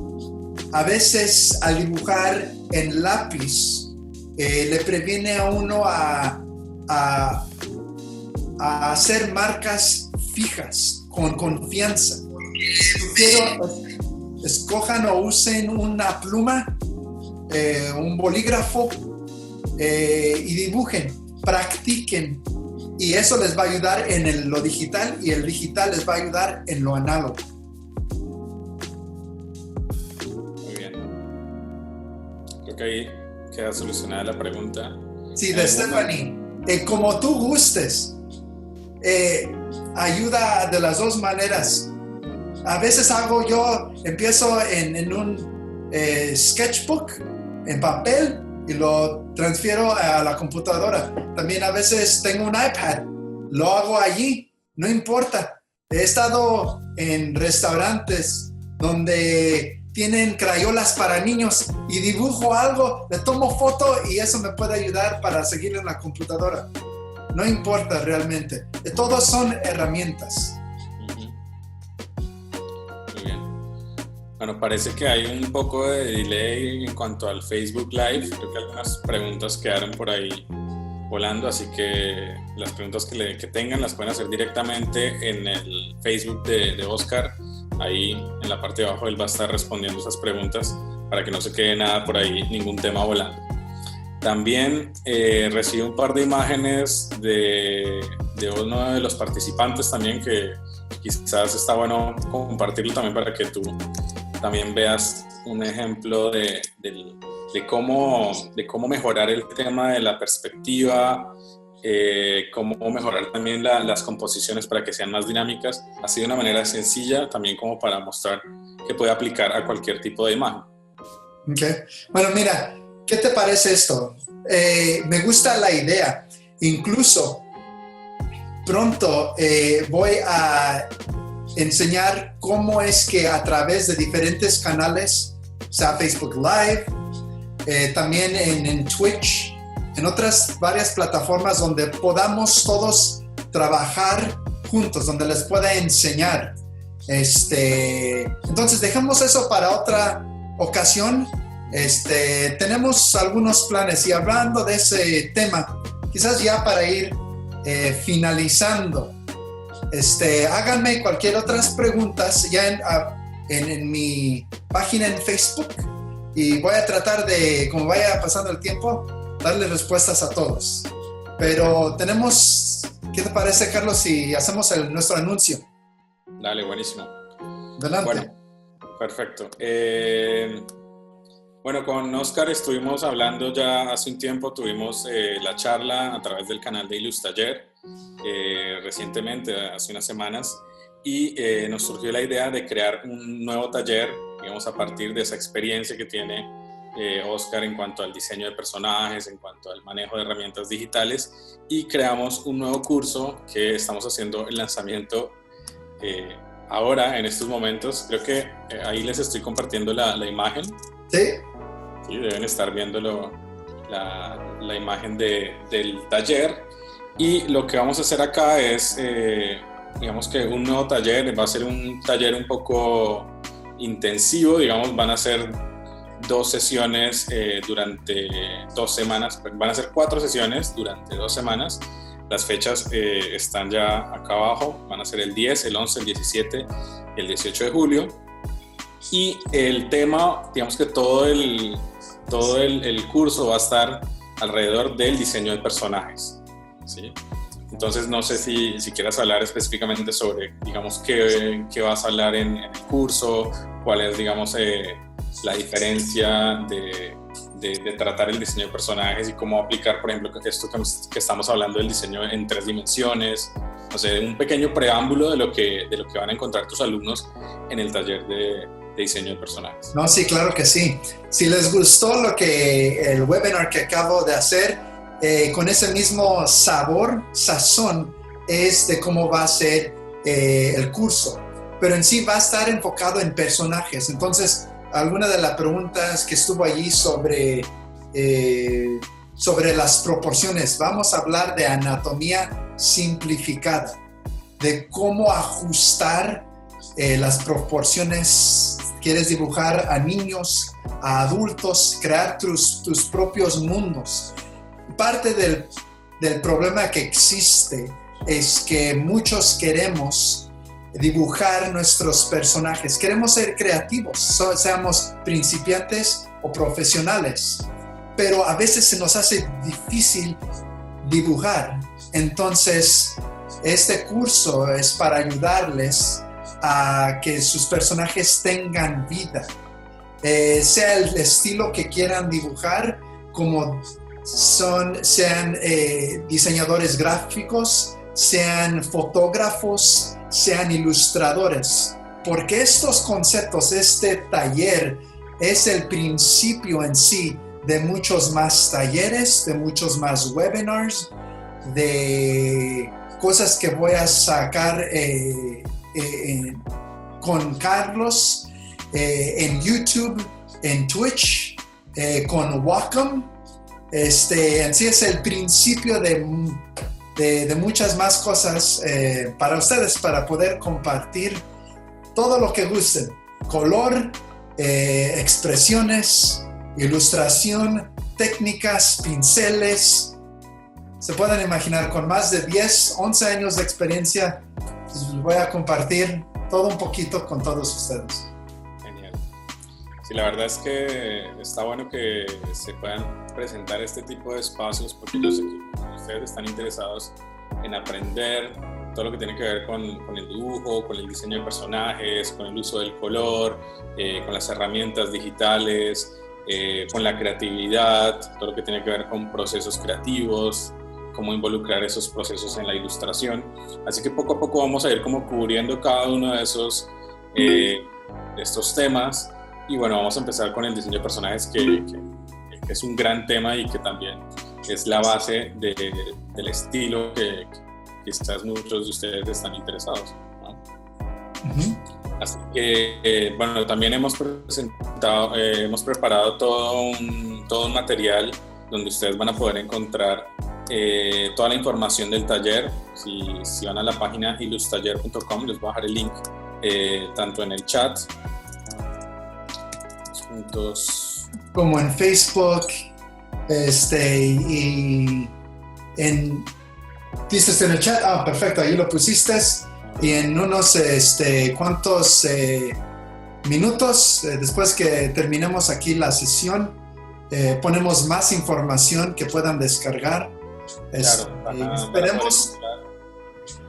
A veces al dibujar en lápiz le previene a uno a hacer marcas fijas con confianza. Escojan o usen una pluma, un bolígrafo y dibujen, practiquen. Y eso les va a ayudar en lo digital y el digital les va a ayudar en lo análogo. Muy bien. Creo que ahí queda solucionada la pregunta. Sí, de Stephanie. Como tú gustes. Ayuda de las dos maneras. A veces empiezo en un sketchbook, en papel, y lo transfiero a la computadora. También a veces tengo un iPad, lo hago allí, no importa. He estado en restaurantes donde tienen crayolas para niños y dibujo algo, le tomo foto y eso me puede ayudar para seguir en la computadora. No importa realmente. Todos son herramientas. Muy bien. Bueno, parece que hay un poco de delay en cuanto al Facebook Live. Creo que algunas preguntas quedaron por ahí volando, así que las preguntas que tengan las pueden hacer directamente en el Facebook de Oscar. Ahí en la parte de abajo él va a estar respondiendo esas preguntas para que no se quede nada por ahí, ningún tema volando. También recibí un par de imágenes de uno de los participantes también, que quizás está bueno compartirlo también para que tú también veas un ejemplo de cómo mejorar el tema de la perspectiva, cómo mejorar también las composiciones para que sean más dinámicas, así de una manera sencilla, también como para mostrar que puede aplicar a cualquier tipo de imagen. Okay. Bueno, mira, ¿qué te parece esto? Me gusta la idea. Incluso pronto voy a enseñar cómo es que a través de diferentes canales, o sea, Facebook Live, también en Twitch, en otras varias plataformas donde podamos todos trabajar juntos, donde les pueda enseñar. Entonces, dejemos eso para otra ocasión. Tenemos algunos planes y hablando de ese tema, quizás ya para ir finalizando, háganme cualquier otras preguntas ya en mi página en Facebook y voy a tratar de, como vaya pasando el tiempo, darle respuestas a todos. Pero ¿qué te parece, Carlos, si hacemos nuestro anuncio? Dale, buenísimo. Adelante. Bueno, perfecto. Bueno, con Oscar estuvimos hablando ya hace un tiempo, tuvimos la charla a través del canal de Ilustaller recientemente, hace unas semanas, y nos surgió la idea de crear un nuevo taller, digamos, a partir de esa experiencia que tiene Oscar en cuanto al diseño de personajes, en cuanto al manejo de herramientas digitales, y creamos un nuevo curso que estamos haciendo el lanzamiento ahora, en estos momentos. Creo que ahí les estoy compartiendo la imagen. Sí. Sí, deben estar viendo la imagen del taller. Y lo que vamos a hacer acá es, digamos que un nuevo taller, va a ser un taller un poco intensivo, digamos, van a ser 2 sesiones durante 2 semanas, van a ser 4 sesiones durante 2 semanas. Las fechas están ya acá abajo, van a ser el 10, el 11, el 17 y el 18 de julio. Y el tema, digamos que todo el curso va a estar alrededor del diseño de personajes, ¿sí? Entonces no sé si quieras hablar específicamente sobre, digamos, qué vas a hablar en el curso, cuál es, digamos, la diferencia de tratar el diseño de personajes y cómo aplicar, por ejemplo, esto que estamos hablando del diseño en 3 dimensiones. O sea, un pequeño preámbulo de lo que van a encontrar tus alumnos en el taller de diseño de personajes. No, sí, claro que sí. Si les gustó el webinar que acabo de hacer, con ese mismo sazón, es de cómo va a ser el curso. pero en sí va a estar enfocado en personajes. Entonces, alguna de las preguntas que estuvo allí sobre las proporciones, vamos a hablar de anatomía simplificada, de cómo ajustar las proporciones. Quieres dibujar a niños, a adultos, crear tus propios mundos. Parte del problema que existe es que muchos queremos dibujar nuestros personajes, queremos ser creativos, seamos principiantes o profesionales, pero a veces se nos hace difícil dibujar. Entonces, este curso es para ayudarles a que sus personajes tengan vida, sea el estilo que quieran dibujar, como sean diseñadores gráficos, sean fotógrafos, sean ilustradores, porque estos conceptos, este taller es el principio en sí de muchos más talleres, de muchos más webinars, de cosas que voy a sacar con Carlos en YouTube, en Twitch, con Wacom. En sí es el principio de muchas más cosas para ustedes, para poder compartir todo lo que gusten: color, expresiones, ilustración, técnicas, pinceles. Se pueden imaginar, con más de 10, 11 años de experiencia, pues voy a compartir todo un poquito con todos ustedes. Genial. Sí, la verdad es que está bueno que se puedan presentar este tipo de espacios, porque yo sé que ustedes están interesados en aprender todo lo que tiene que ver con el dibujo, con el diseño de personajes, con el uso del color, con las herramientas digitales, con la creatividad, todo lo que tiene que ver con procesos creativos, cómo involucrar esos procesos en la ilustración. Así que poco a poco vamos a ir como cubriendo cada uno de estos temas. Y bueno, vamos a empezar con el diseño de personajes, que es un gran tema y que también es la base del estilo que quizás muchos de ustedes están interesados, ¿no? Uh-huh. Así que, bueno, también hemos preparado todo un material donde ustedes van a poder encontrar toda la información del taller. Si van a la página ilustaller.com, les voy a dejar el link tanto en el chat juntos, como en Facebook, y dices en el chat. Perfecto, ahí lo pusiste. Y en unos cuantos minutos después que terminemos aquí la sesión, ponemos más información que puedan descargar. Claro,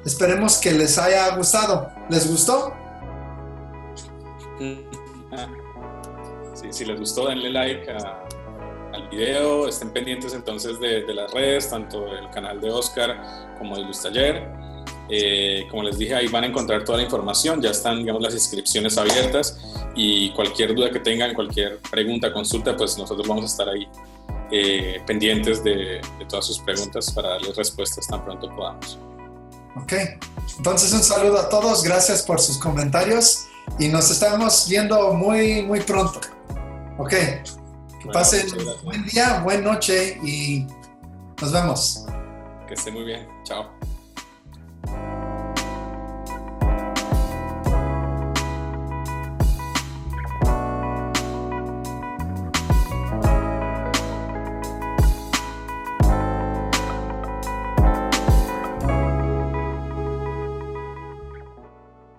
esperemos que les haya gustado. ¿Les gustó? Si les gustó, denle like al video, estén pendientes entonces de las redes, tanto del canal de Oscar como de Ilustaller. Como les dije, ahí van a encontrar toda la información, ya están, digamos, las inscripciones abiertas, y cualquier duda que tengan, cualquier pregunta, consulta, pues nosotros vamos a estar ahí pendientes de todas sus preguntas para darles respuestas tan pronto podamos. Ok, entonces un saludo a todos, gracias por sus comentarios y nos estamos viendo muy, muy pronto. Ok, que pasen buen día, buena noche y nos vemos. Que esté muy bien, chao.